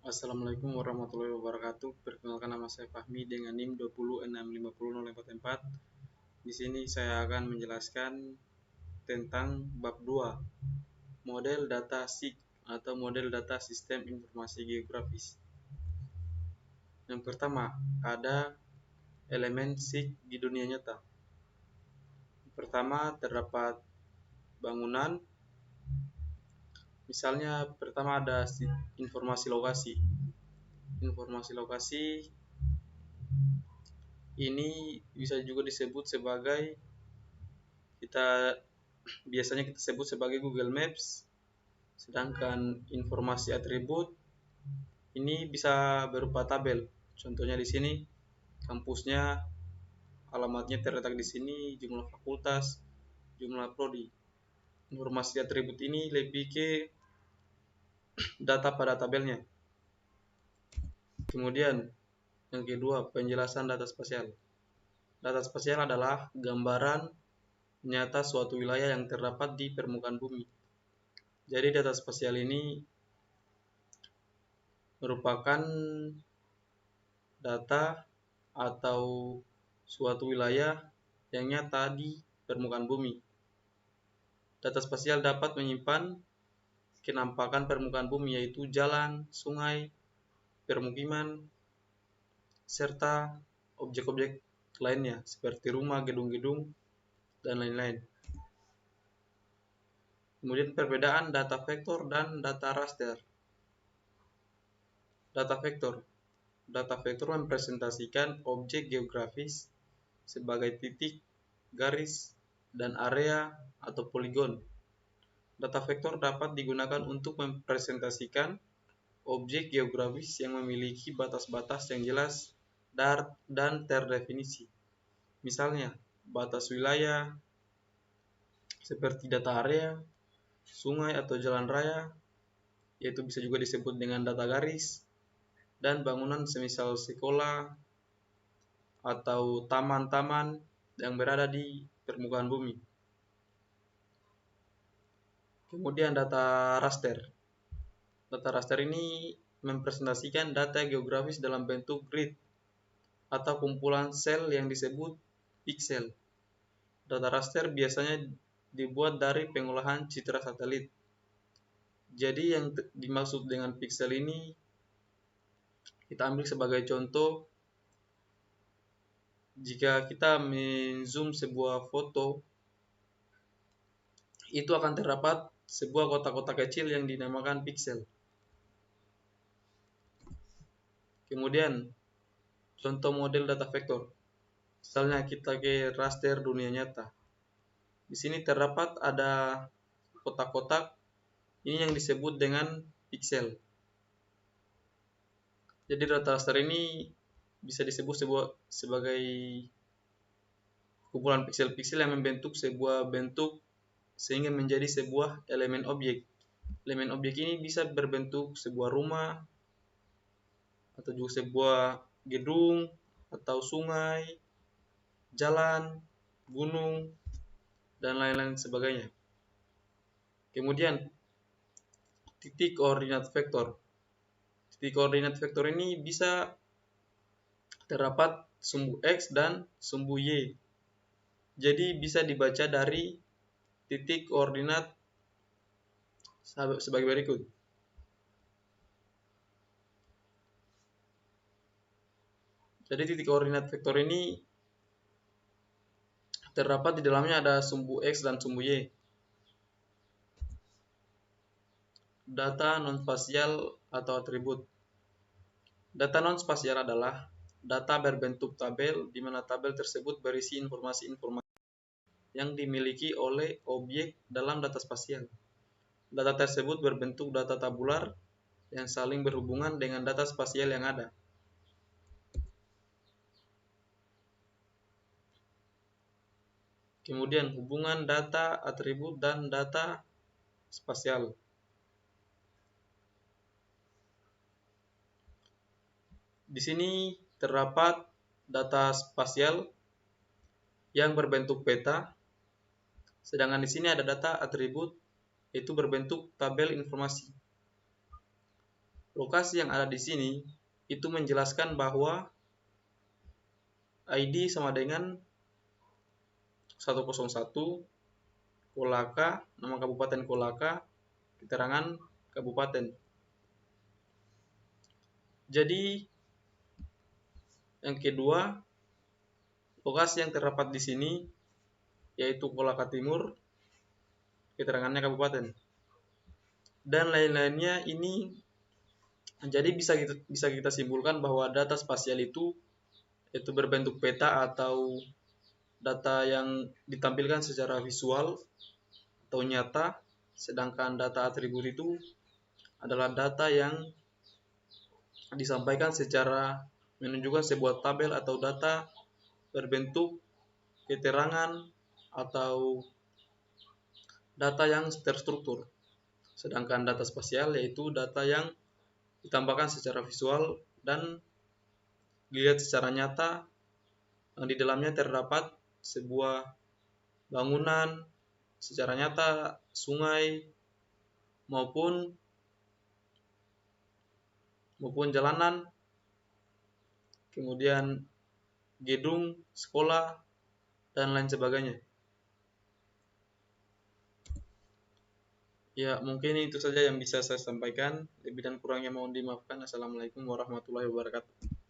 Assalamualaikum warahmatullahi wabarakatuh. Perkenalkan, nama saya Fahmi dengan NIM 2065004. Di sini saya akan menjelaskan tentang bab 2, model data SIG atau model data sistem informasi geografis. Yang pertama, ada elemen SIG di dunia nyata. Pertama, terdapat bangunan. Misalnya, pertama ada informasi lokasi. Informasi lokasi ini bisa juga disebut sebagai biasanya kita sebut sebagai Google Maps. Sedangkan informasi atribut ini bisa berupa tabel. Contohnya di sini kampusnya, alamatnya terletak di sini, jumlah fakultas, jumlah prodi. Informasi atribut ini lebih ke data pada tabelnya. Kemudian yang kedua, penjelasan data spasial. Data spasial adalah gambaran nyata suatu wilayah yang terdapat di permukaan bumi. Jadi data spasial ini merupakan data atau suatu wilayah yang nyata di permukaan bumi. Data spasial dapat menyimpan kenampakan permukaan bumi, yaitu jalan, sungai, permukiman, serta objek-objek lainnya seperti rumah, gedung-gedung, dan lain-lain. Kemudian perbedaan data vektor dan data raster. Data vektor. Data vektor mempresentasikan objek geografis sebagai titik, garis, dan area atau poligon. Data vektor dapat digunakan untuk mempresentasikan objek geografis yang memiliki batas-batas yang jelas dan terdefinisi. Misalnya, batas wilayah seperti data area, sungai atau jalan raya, yaitu bisa juga disebut dengan data garis, dan bangunan semisal sekolah atau taman-taman yang berada di permukaan bumi. Kemudian data raster. Data raster ini mempresentasikan data geografis dalam bentuk grid atau kumpulan sel yang disebut piksel. Data raster biasanya dibuat dari pengolahan citra satelit. Jadi yang dimaksud dengan piksel ini kita ambil sebagai contoh, jika kita men-zoom sebuah foto, itu akan terdapat sebuah kotak-kotak kecil yang dinamakan piksel. Kemudian, contoh model data vektor. Misalnya kita ke raster dunia nyata. Di sini terdapat ada kotak-kotak, ini yang disebut dengan piksel. Jadi data raster ini bisa disebut sebagai kumpulan piksel-piksel yang membentuk sebuah bentuk sehingga menjadi sebuah elemen objek. Elemen objek ini bisa berbentuk sebuah rumah, atau juga sebuah gedung, atau sungai, jalan, gunung, dan lain-lain sebagainya. Kemudian, titik koordinat vektor. Titik koordinat vektor ini bisa terdapat sumbu X dan sumbu Y. Jadi bisa dibaca dari titik koordinat sebagai berikut. Jadi titik koordinat vektor ini terdapat di dalamnya ada sumbu X dan sumbu Y. Data non-spasial atau atribut. Data non-spasial adalah data berbentuk tabel di mana tabel tersebut berisi informasi-informasi yang dimiliki oleh objek dalam data spasial. Data tersebut berbentuk data tabular yang saling berhubungan dengan data spasial yang ada. Kemudian hubungan data atribut dan data spasial. Di sini terdapat data spasial yang berbentuk peta, sedangkan di sini ada data atribut, yaitu berbentuk tabel informasi. Lokasi yang ada di sini itu menjelaskan bahwa ID sama dengan 101 Kolaka, nama Kabupaten Kolaka, keterangan kabupaten. Jadi yang kedua, lokasi yang terdapat di sini yaitu Kolaka Timur, keterangannya kabupaten. Dan lain-lainnya ini jadi bisa kita simpulkan bahwa data spasial itu berbentuk peta atau data yang ditampilkan secara visual atau nyata, sedangkan data atribut itu adalah data yang disampaikan secara menunjukkan sebuah tabel atau data berbentuk keterangan atau data yang terstruktur. Sedangkan data spasial yaitu data yang ditambahkan secara visual dan dilihat secara nyata, yang di dalamnya terdapat sebuah bangunan secara nyata, sungai maupun jalanan, kemudian gedung, sekolah, dan lain sebagainya. Ya, mungkin itu saja yang bisa saya sampaikan. Lebih dan kurangnya mohon dimaafkan. Assalamualaikum warahmatullahi wabarakatuh.